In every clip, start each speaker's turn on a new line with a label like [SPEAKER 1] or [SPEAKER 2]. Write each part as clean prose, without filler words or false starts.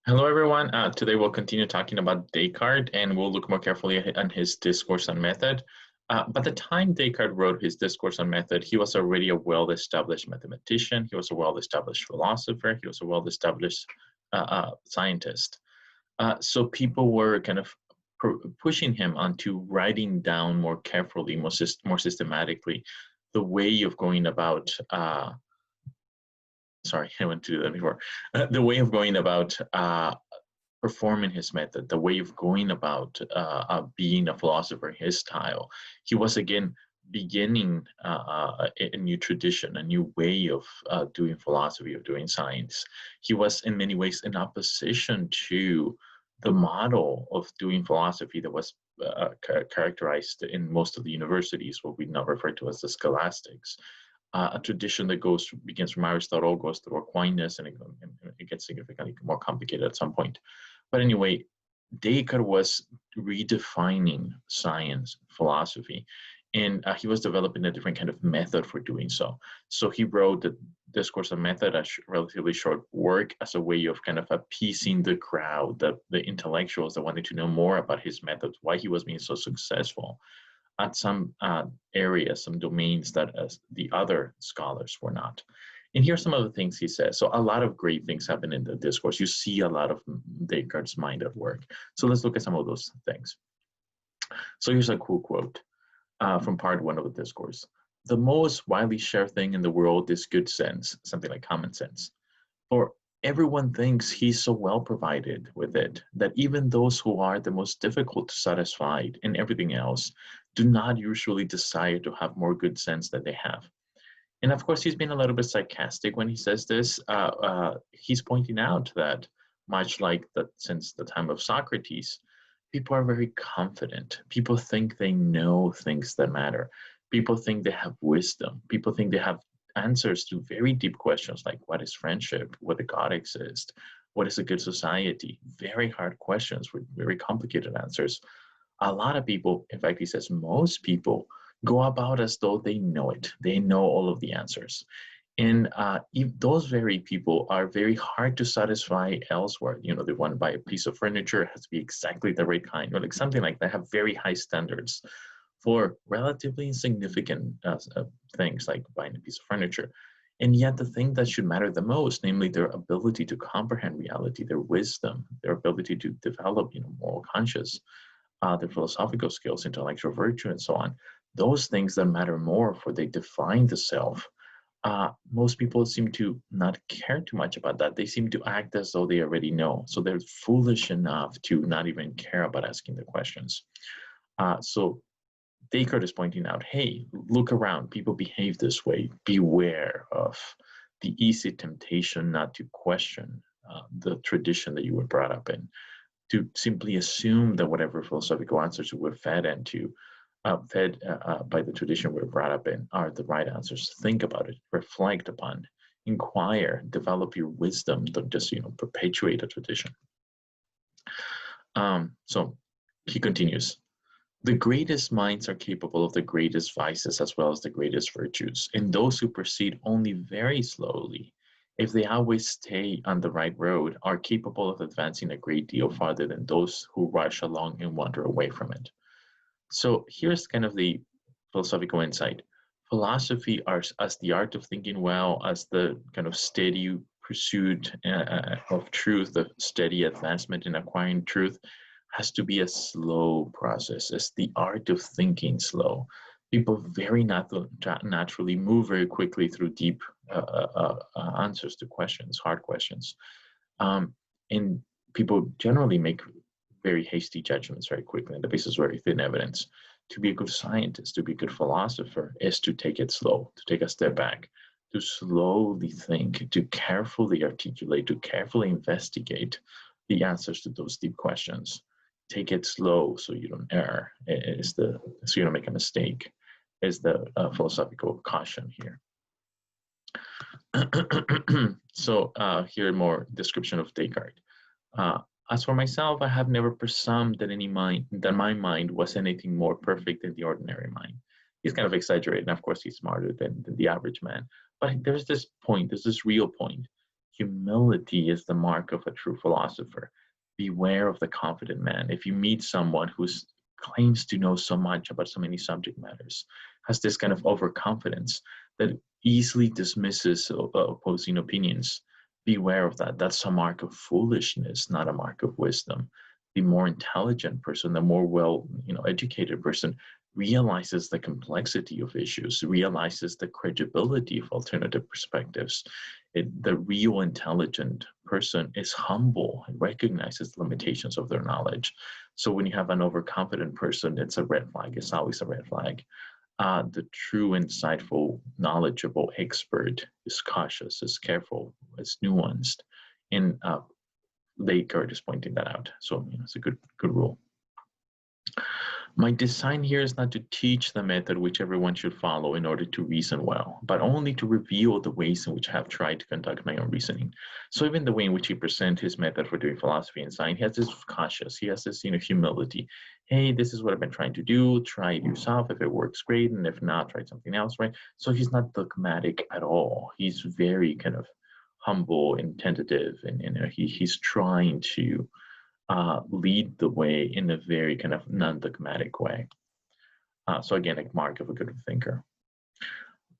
[SPEAKER 1] Hello, everyone. Today we'll continue talking about Descartes, and we'll look more carefully on his Discourse on Method. By the time Descartes wrote his Discourse on Method, he was already a well-established mathematician. He was a well-established philosopher. He was a well-established scientist. So people were kind of pushing him onto writing down more carefully, more systematically, the way of going about sorry, I went to do that before. The way of going about performing his method, the way of going about being a philosopher, his style. He was again beginning a new tradition, a new way of doing philosophy, of doing science. He was in many ways in opposition to the model of doing philosophy that was characterized in most of the universities, what we now refer to as the scholastics. A tradition that begins from Aristotle, goes through Aquinas, and it gets significantly more complicated at some point. But anyway, Descartes was redefining science, philosophy, and he was developing a different kind of method for doing so. So he wrote the Discourse on Method, a relatively short work, as a way of kind of appeasing the crowd, the intellectuals that wanted to know more about his methods, why he was being so successful at some areas, some domains that the other scholars were not. And here's some of the things he says. So a lot of great things happen in the Discourse. You see a lot of Descartes' mind at work. So let's look at some of those things. So here's a cool quote from part 1 of the Discourse. The most widely shared thing in the world is good sense, something like common sense. For everyone thinks he's so well provided with it that even those who are the most difficult to satisfy in everything else do not usually desire to have more good sense than they have. And of course, he's been a little bit sarcastic when he says this. He's pointing out that much like that since the time of Socrates, people are very confident. People think they know things that matter. People think they have wisdom. People think they have answers to very deep questions like what is friendship, whether God exists, what is a good society, very hard questions with very complicated answers. A lot of people, in fact, he says most people go about as though they know it. They know all of the answers. And those very people are very hard to satisfy elsewhere. You know, they want to buy a piece of furniture, it has to be exactly the right kind, or like something like that, have very high standards for relatively insignificant things like buying a piece of furniture. And yet the thing that should matter the most, namely their ability to comprehend reality, their wisdom, their ability to develop, moral conscience, their philosophical skills, intellectual virtue, and so on, those things that matter more for they define the self, most people seem to not care too much about that. They seem to act as though they already know. So they're foolish enough to not even care about asking the questions. So Descartes is pointing out, hey, look around, people behave this way. Beware of the easy temptation not to question the tradition that you were brought up in, to simply assume that whatever philosophical answers you were fed by the tradition we're brought up in are the right answers. Think about it, reflect upon, inquire, develop your wisdom, don't just perpetuate a tradition. So he continues. The greatest minds are capable of the greatest vices as well as the greatest virtues, and those who proceed only very slowly, if they always stay on the right road, are capable of advancing a great deal farther than those who rush along and wander away from it. So here's kind of the philosophical insight. Philosophy as the art of thinking well, as the kind of steady pursuit of truth, the steady advancement in acquiring truth, has to be a slow process. It's the art of thinking slow. People very naturally move very quickly through deep answers to questions, hard questions. And people generally make very hasty judgments very quickly on the basis of very thin evidence. To be a good scientist, to be a good philosopher, is to take it slow, to take a step back, to slowly think, to carefully articulate, to carefully investigate the answers to those deep questions. Take it slow so you don't err, so you don't make a mistake, is the philosophical caution here. So here more description of Descartes. As for myself, I have never presumed that my mind was anything more perfect than the ordinary mind. He's kind of exaggerating. Of course, he's smarter than the average man. But there's this point, there's this real point. Humility is the mark of a true philosopher. Beware of the confident man. If you meet someone who claims to know so much about so many subject matters, has this kind of overconfidence that easily dismisses opposing opinions, beware of that. That's a mark of foolishness, not a mark of wisdom. The more intelligent person, the more well, educated person realizes the complexity of issues, realizes the credibility of alternative perspectives. The real intelligent person is humble and recognizes the limitations of their knowledge. So when you have an overconfident person, it's a red flag. It's always a red flag. The true, insightful, knowledgeable expert is cautious, is careful, is nuanced, and Descartes is pointing that out. So it's a good rule. My design here is not to teach the method which everyone should follow in order to reason well, but only to reveal the ways in which I have tried to conduct my own reasoning. So even the way in which he presents his method for doing philosophy and science, he has this cautious, he has this humility. Hey, this is what I've been trying to do. Try it yourself. If it works, great, and if not, try something else, right? So he's not dogmatic at all. He's very kind of humble and tentative, and he's trying to lead the way in a very kind of non-dogmatic way. So again, a mark of a good thinker.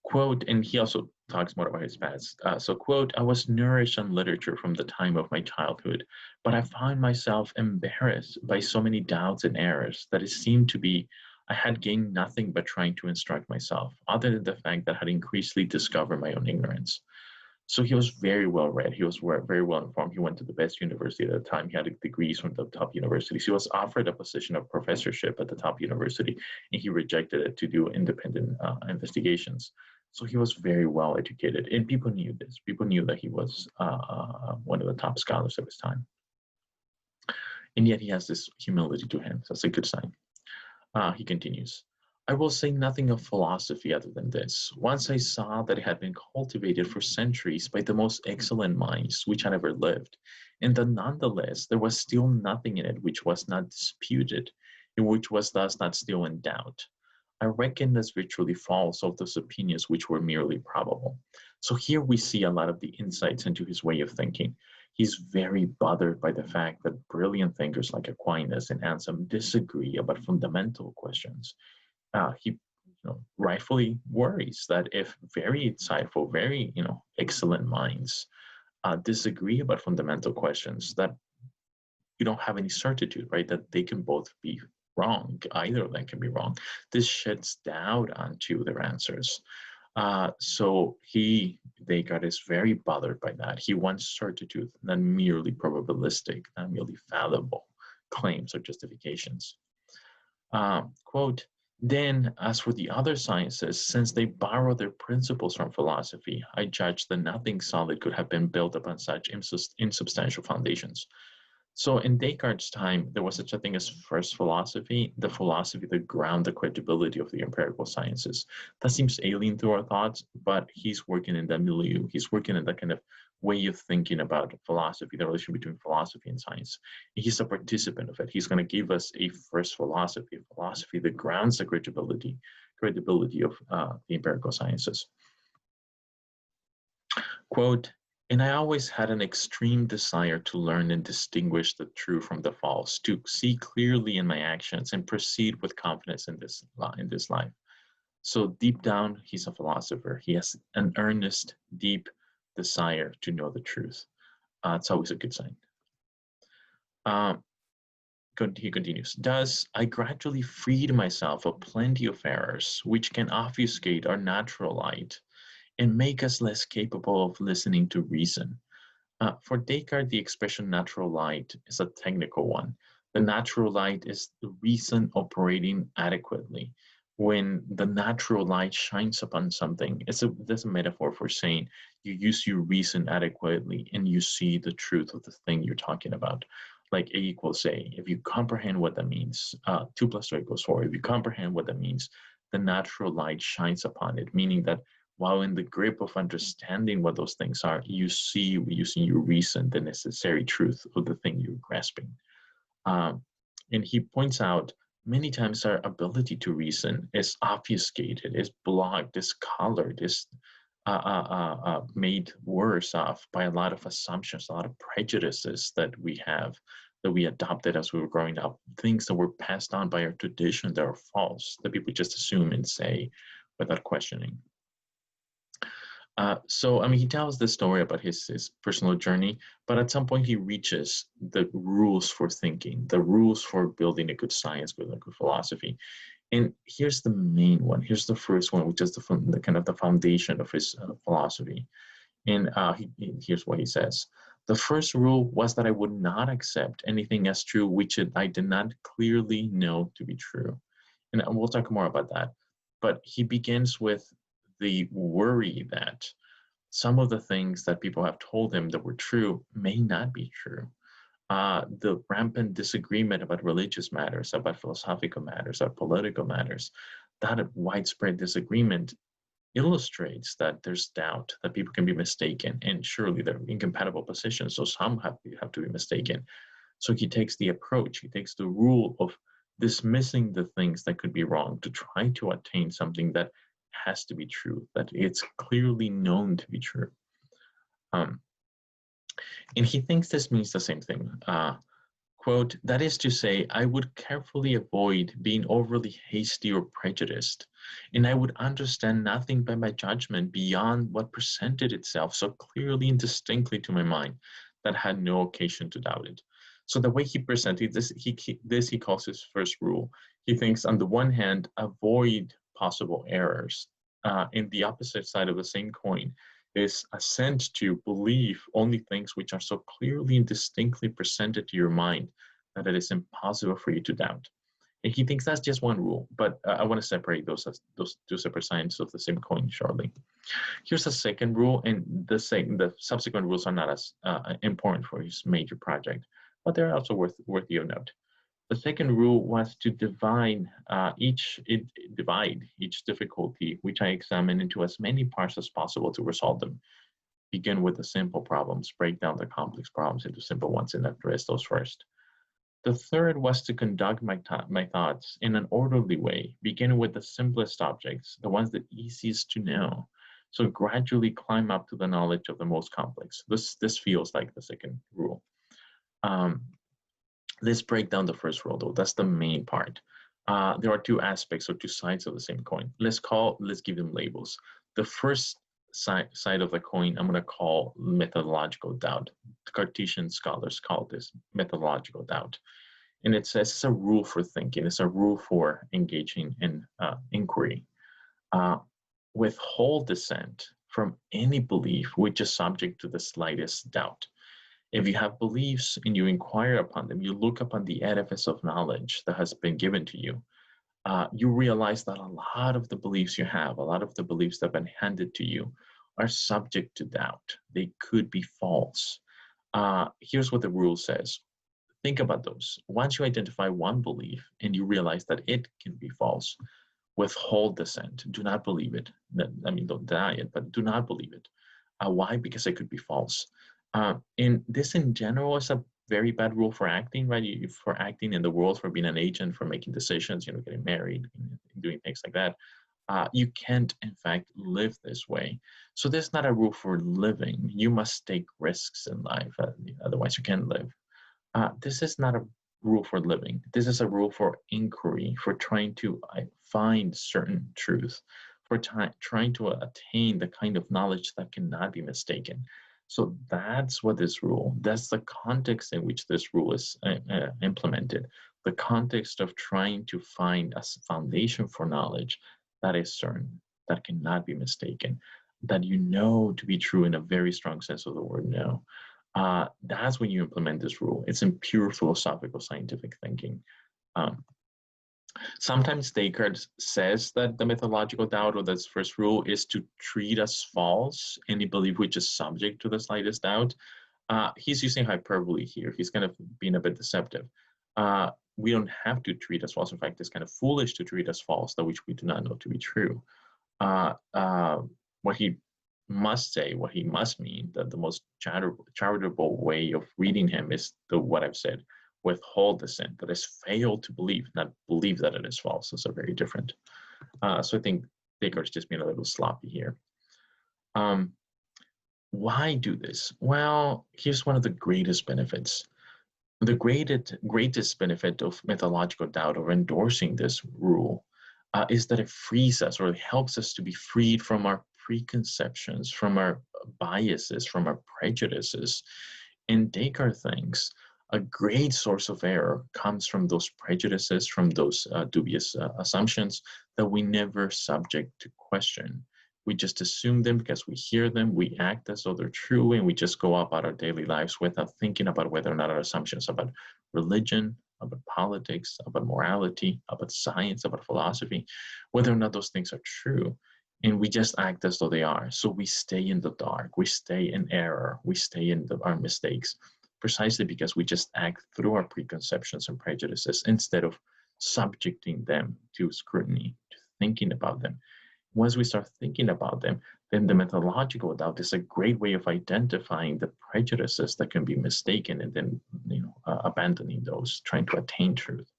[SPEAKER 1] Quote, and he also talks more about his past. So quote, I was nourished on literature from the time of my childhood, but I found myself embarrassed by so many doubts and errors that it seemed to be I had gained nothing but trying to instruct myself, other than the fact that I had increasingly discovered my own ignorance. So he was very well read. He was very well informed. He went to the best university at the time. He had degrees from the top universities. He was offered a position of professorship at the top university, and he rejected it to do independent investigations. So he was very well educated, and people knew this. People knew that he was one of the top scholars of his time. And yet he has this humility to him. So that's a good sign. He continues. I will say nothing of philosophy other than this. Once I saw that it had been cultivated for centuries by the most excellent minds which had ever lived, and that nonetheless there was still nothing in it which was not disputed, and which was thus not still in doubt. I reckon as virtually false of those opinions which were merely probable. So here we see a lot of the insights into his way of thinking. He's very bothered by the fact that brilliant thinkers like Aquinas and Anselm disagree about fundamental questions. He rightfully worries that if very insightful, very excellent minds disagree about fundamental questions, that you don't have any certitude, right? That they can both be wrong. Either of them can be wrong. This sheds doubt onto their answers. So Descartes is very bothered by that. He wants certitude, not merely probabilistic, not merely fallible claims or justifications. Quote, then, as for the other sciences, since they borrow their principles from philosophy, I judge that nothing solid could have been built upon such insubstantial foundations. So in Descartes' time, there was such a thing as first philosophy, the philosophy that ground the credibility of the empirical sciences. That seems alien to our thoughts, but he's working in that milieu. He's working in that kind of way of thinking about philosophy, the relation between philosophy and science. And he's a participant of it. He's going to give us a first philosophy, a philosophy that grounds the credibility of the empirical sciences. Quote, and I always had an extreme desire to learn and distinguish the true from the false, to see clearly in my actions and proceed with confidence in this life. So deep down, he's a philosopher. He has an earnest, deep desire to know the truth. It's always a good sign. He continues, thus, I gradually freed myself of plenty of errors, which can obfuscate our natural light and make us less capable of listening to reason. For Descartes, the expression natural light is a technical one. The natural light is the reason operating adequately. When the natural light shines upon something, there's a metaphor for saying you use your reason adequately and you see the truth of the thing you're talking about. Like A equals A. If you comprehend what that means, 2 plus 2 equals 4. If you comprehend what that means, the natural light shines upon it, meaning that while in the grip of understanding what those things are, you see using your reason the necessary truth of the thing you're grasping. And he points out many times our ability to reason is obfuscated, is blocked, is colored, is made worse off by a lot of assumptions, a lot of prejudices that we have, that we adopted as we were growing up, things that were passed on by our tradition that are false, that people just assume and say without questioning. So, I mean, he tells this story about his personal journey, but at some point he reaches the rules for thinking, the rules for building a good science, building a good philosophy. And here's the main one. Here's the first one, which is the kind of the foundation of his philosophy. And here's what he says. The first rule was that I would not accept anything as true which I did not clearly know to be true. And we'll talk more about that. But he begins with the worry that some of the things that people have told him that were true may not be true. The rampant disagreement about religious matters, about philosophical matters, about political matters, that widespread disagreement illustrates that there's doubt, that people can be mistaken, and surely they're incompatible positions, so some have to be mistaken. So he takes the approach, he takes the rule of dismissing the things that could be wrong to try to attain something that has to be true, that it's clearly known to be true. And he thinks this means the same thing. Quote, that is to say, I would carefully avoid being overly hasty or prejudiced, and I would understand nothing by my judgment beyond what presented itself so clearly and distinctly to my mind that had no occasion to doubt it. So the way he presented this, he calls his first rule. He thinks, on the one hand, avoid possible errors. In the opposite side of the same coin is assent to believe only things which are so clearly and distinctly presented to your mind that it is impossible for you to doubt. And he thinks that's just one rule, but I want to separate those two separate sides of the same coin shortly. Here's the second rule, and the subsequent rules are not as important for his major project, but they're also worthy of note. The second rule was to divide each difficulty which I examine into as many parts as possible to resolve them. Begin with the simple problems, break down the complex problems into simple ones, and address those first. The third was to conduct my thoughts in an orderly way, beginning with the simplest objects, the ones that easiest to know. So gradually climb up to the knowledge of the most complex. This feels like the second rule. Let's break down the first rule, though. That's the main part. There are two aspects or two sides of the same coin. Let's give them labels. The first side of the coin, I'm going to call methodological doubt. The Cartesian scholars call this methodological doubt. And it says it's a rule for thinking. It's a rule for engaging in inquiry. Withhold dissent from any belief which is subject to the slightest doubt. If you have beliefs and you inquire upon them, you look upon the edifice of knowledge that has been given to you, you realize that a lot of the beliefs you have, a lot of the beliefs that have been handed to you are subject to doubt. They could be false. Here's what the rule says. Think about those. Once you identify one belief and you realize that it can be false, withhold dissent. Do not believe it. I mean, don't deny it, but do not believe it. Why? Because it could be false. And this in general is a very bad rule for acting, right? For acting in the world, for being an agent, for making decisions, getting married, doing things like that. You can't, in fact, live this way. So there's not a rule for living. You must take risks in life, otherwise you can't live. This is not a rule for living. This is a rule for inquiry, for trying to find certain truth, for trying to attain the kind of knowledge that cannot be mistaken. So that's what this rule, that's the context in which this rule is implemented, the context of trying to find a foundation for knowledge that is certain, that cannot be mistaken, that you know to be true in a very strong sense of the word know. That's when you implement this rule. It's in pure philosophical scientific thinking. Sometimes Descartes says that the methodological doubt, or this first rule, is to treat as false any belief which is subject to the slightest doubt. He's using hyperbole here. He's kind of being a bit deceptive. We don't have to treat as false. In fact, it's kind of foolish to treat as false that which we do not know to be true. What he must say, what he must mean, that the most charitable way of reading him is what I've said. Withhold dissent, that is fail to believe, not believe that it is false. Those are very different. So I think Descartes just being a little sloppy here. Um, why do this? Well, here's one of the greatest benefits. The greatest benefit of methodological doubt or endorsing this rule is that it frees us, or it helps us to be freed from our preconceptions, from our biases, from our prejudices. In Descartes things, a great source of error comes from those prejudices, from those dubious assumptions that we never subject to question. We just assume them because we hear them, we act as though they're true, and we just go about our daily lives without thinking about whether or not our assumptions about religion, about politics, about morality, about science, about philosophy, whether or not those things are true. And we just act as though they are. So we stay in the dark, we stay in error, we stay in our mistakes, precisely because we just act through our preconceptions and prejudices instead of subjecting them to scrutiny, to thinking about them. Once we start thinking about them, then the methodological doubt is a great way of identifying the prejudices that can be mistaken, and then abandoning those, trying to attain truth.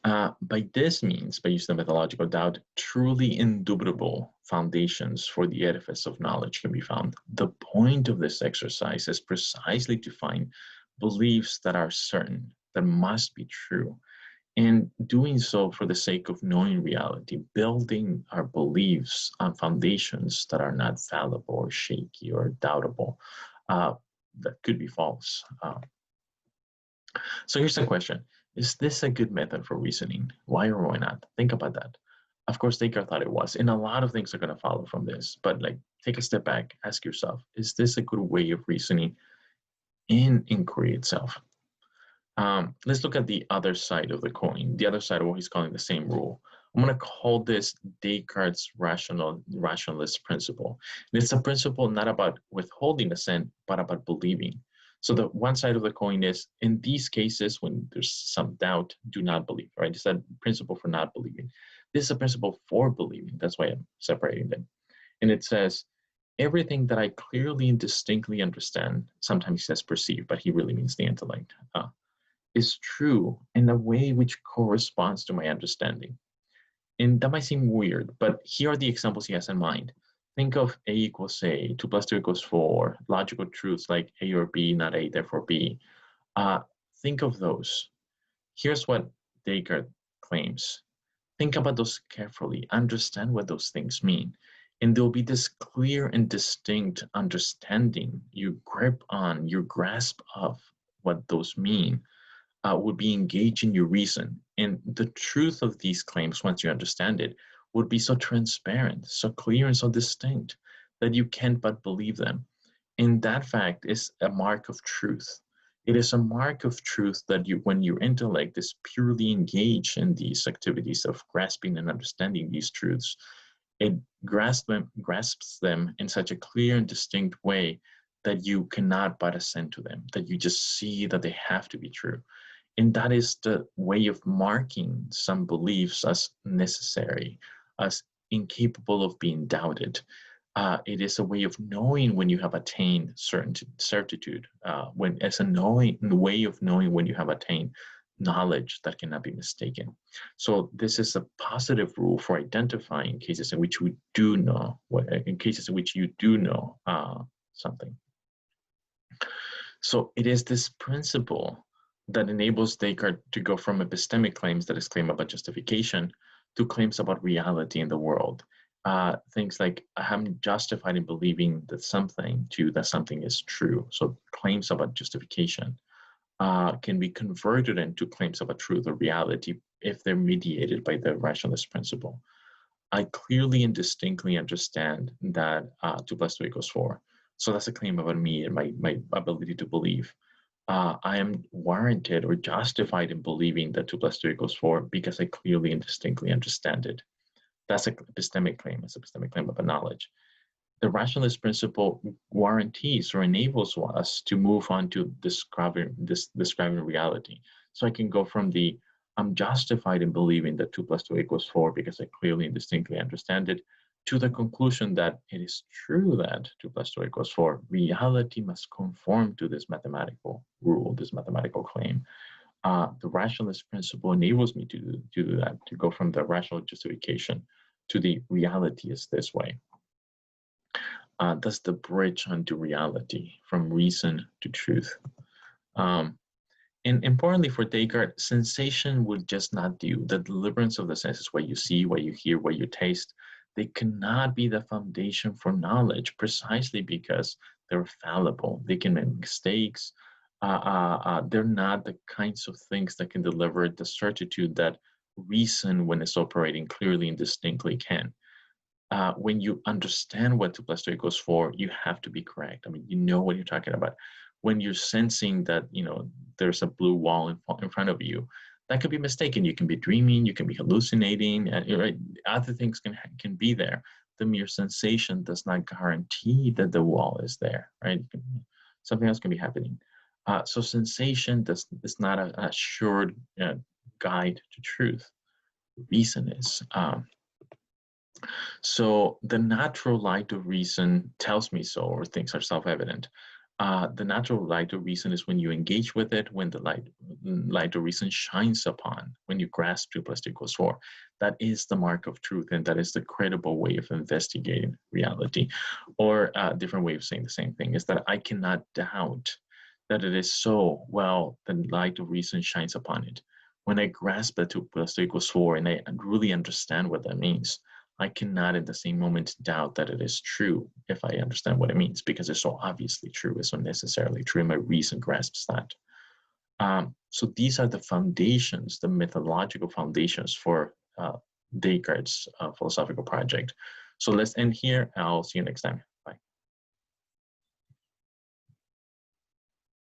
[SPEAKER 1] By this means, by using the methodological doubt, truly indubitable foundations for the edifice of knowledge can be found. The point of this exercise is precisely to find beliefs that are certain, that must be true, and doing so for the sake of knowing reality, building our beliefs on foundations that are not fallible or shaky or doubtable, that could be false. So here's the question. Is this a good method for reasoning? Why or why not? Think about that. Of course, Descartes thought it was, and a lot of things are going to follow from this, but like, take a step back, ask yourself, is this a good way of reasoning in inquiry itself? Let's look at the other side of the coin, the other side of what he's calling the same rule. I'm going to call this Descartes' rationalist principle. And it's a principle not about withholding assent, but about believing. So the one side of the coin is, in these cases, when there's some doubt, do not believe, right? It's a principle for not believing. This is a principle for believing. That's why I'm separating them. And it says, everything that I clearly and distinctly understand, sometimes he says perceive, but he really means the intellect, is true in a way which corresponds to my understanding. And that might seem weird, but here are the examples he has in mind. Think of A equals A, 2 plus 2 equals 4, logical truths like A or B, not A, therefore B. Think of those. Here's what Descartes claims. Think about those carefully, understand what those things mean. And there'll be this clear and distinct understanding, you grip on, your grasp of what those mean, would be engaged in your reason. And the truth of these claims, once you understand it, would be so transparent, so clear, and so distinct that you can't but believe them. And that fact is a mark of truth. It is a mark of truth that you, when your intellect is purely engaged in these activities of grasping and understanding these truths, it grasps them in such a clear and distinct way that you cannot but assent to them, that you just see that they have to be true. And that is the way of marking some beliefs as necessary, as incapable of being doubted. It is a way of knowing when you have attained certitude, when as a way of knowing when you have attained knowledge that cannot be mistaken. So this is a positive rule for identifying cases in which we do know, in cases in which you do know something. So it is this principle that enables Descartes to go from epistemic claims, that is claim about justification, to claims about reality in the world. Things like, I'm justified in believing that something, to that something is true. So claims about justification can be converted into claims about truth or reality if they're mediated by the rationalist principle. I clearly and distinctly understand that 2 plus 2 equals 4. So that's a claim about me and my ability to believe. I am warranted or justified in believing that 2 plus 2 equals 4 because I clearly and distinctly understand it. That's an epistemic claim. It's an epistemic claim about knowledge. The rationalist principle guarantees or enables us to move on to describing reality. So I can go from the I'm justified in believing that 2 plus 2 equals 4 because I clearly and distinctly understand it, to the conclusion that it is true that 2 plus 2 equals 4. Reality must conform to this mathematical rule, this mathematical claim. The rationalist principle enables me to do that, to go from the rational justification to the reality is this way. That's the bridge onto reality, from reason to truth. And importantly for Descartes, sensation would just not do. The deliverance of the senses, what you see, what you hear, what you taste, they cannot be the foundation for knowledge, precisely because they're fallible. They can make mistakes. They're not the kinds of things that can deliver the certitude that reason, when it's operating clearly and distinctly, can. When you understand what 2 plus 2 equals 4, you have to be correct. I mean, you know what you're talking about. When you're sensing that, there's a blue wall in front of you, that could be mistaken. You can be dreaming, you can be hallucinating, right? Other things can be there. The mere sensation does not guarantee that the wall is there, right? Something else can be happening. So sensation is not a assured guide to truth. Reason is. So the natural light of reason tells me so, or things are self-evident. The natural light of reason is when you engage with it, when the light of reason shines upon, when you grasp 2 plus 2 equals 4. That is the mark of truth, and that is the credible way of investigating reality. Or a different way of saying the same thing is that I cannot doubt that it is so. Well, the light of reason shines upon it. When I grasp that 2 plus 2 equals 4 and I really understand what that means, I cannot at the same moment doubt that it is true if I understand what it means, because it's so obviously true, it's so necessarily true, and my reason grasps that. So these are the foundations, the methodological foundations for Descartes' philosophical project. So let's end here. I'll see you next time.